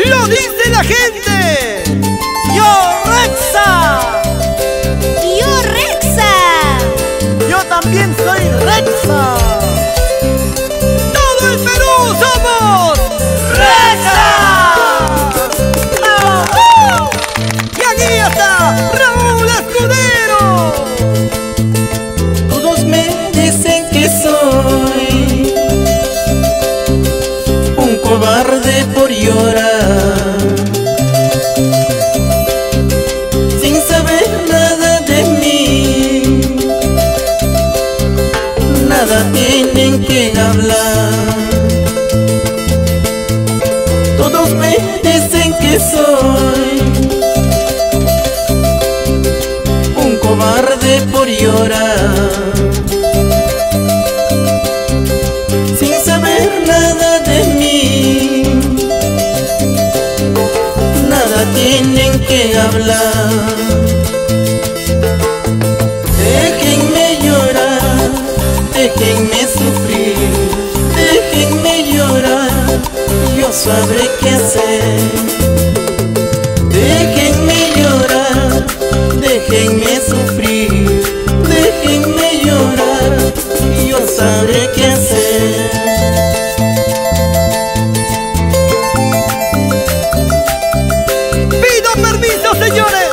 ¡Lo dice la gente! ¡Yo Rexa! ¡Yo Rexa! ¡Yo también soy Rexa! ¡Todo el Perú somos Rexa! ¡Y aquí está Raúl Escudero! Todos me dicen que soy un cobarde por llorar, sin saber nada de mí. Nada tienen que hablar. Todos me dicen que soy un cobarde por llorar, sin saber nada de mí. Nada tienen que hablar. Déjenme llorar, déjenme sufrir, déjenme llorar, yo sabré qué hacer. Déjenme llorar, déjenme sufrir, déjenme llorar, yo sabré qué hacer. ¡Pido permiso, señores!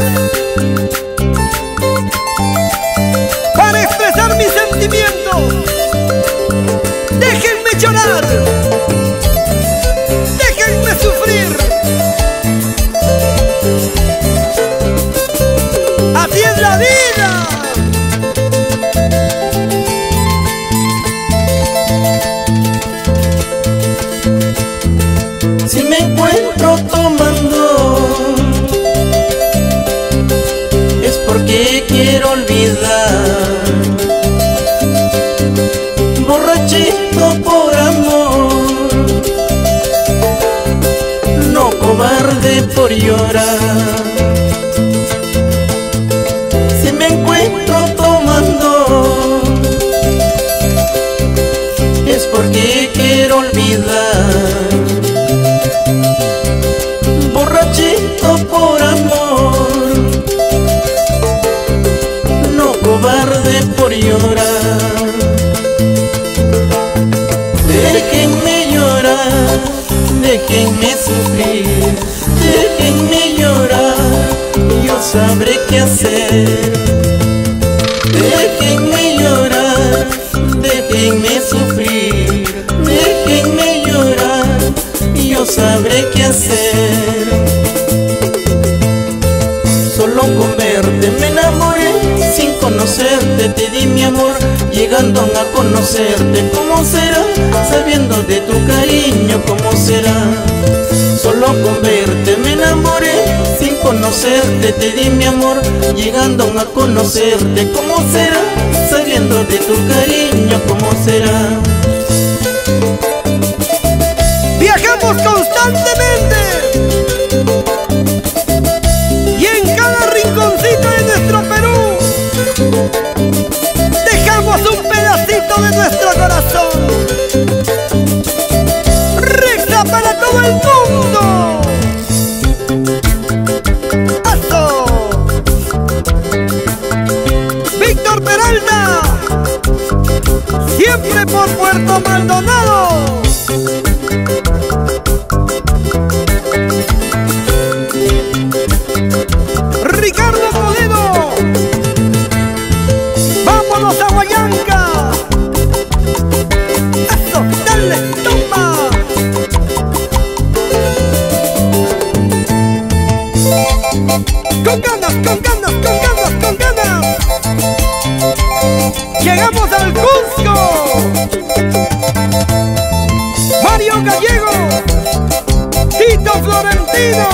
Para expresar mis sentimientos. ¡Déjenme llorar! ¡Déjenme sufrir! ¡Así es la vida! Si me encuentro tomando, es porque quiero olvidar. Borrachito por amor, no cobarde por llorar. Si me encuentro tomando, es porque quiero olvidar. Borrachito por amor, no cobarde por llorar. Déjenme llorar, déjenme sufrir, déjenme llorar, yo sabré qué hacer. Déjenme llorar, déjenme sufrir, déjenme llorar, yo sabré qué hacer. Solo con verte me enamoré, sin conocerte te di mi amor. Llegando a conocerte, ¿cómo será? Sabiendo de tu cariño, ¿cómo será? Solo con verte me enamoré, sin conocerte te di mi amor. Llegando a conocerte, ¿cómo será? Sabiendo de tu cariño, ¿cómo será? Viajamos constantemente y en cada rinconcito de nuestro Perú dejamos un pedacito de nuestro corazón. Rexa para todo el mundo. ¡Aso! Víctor Peralta, siempre por Puerto Maldonado. Ricardo Toledo, vámonos a Huallanca. Eso, dale, toma. Con ganas, con ganas, con ganas, con ganas. Llegamos al Cusco. Mario Gallego, Tito Florentino.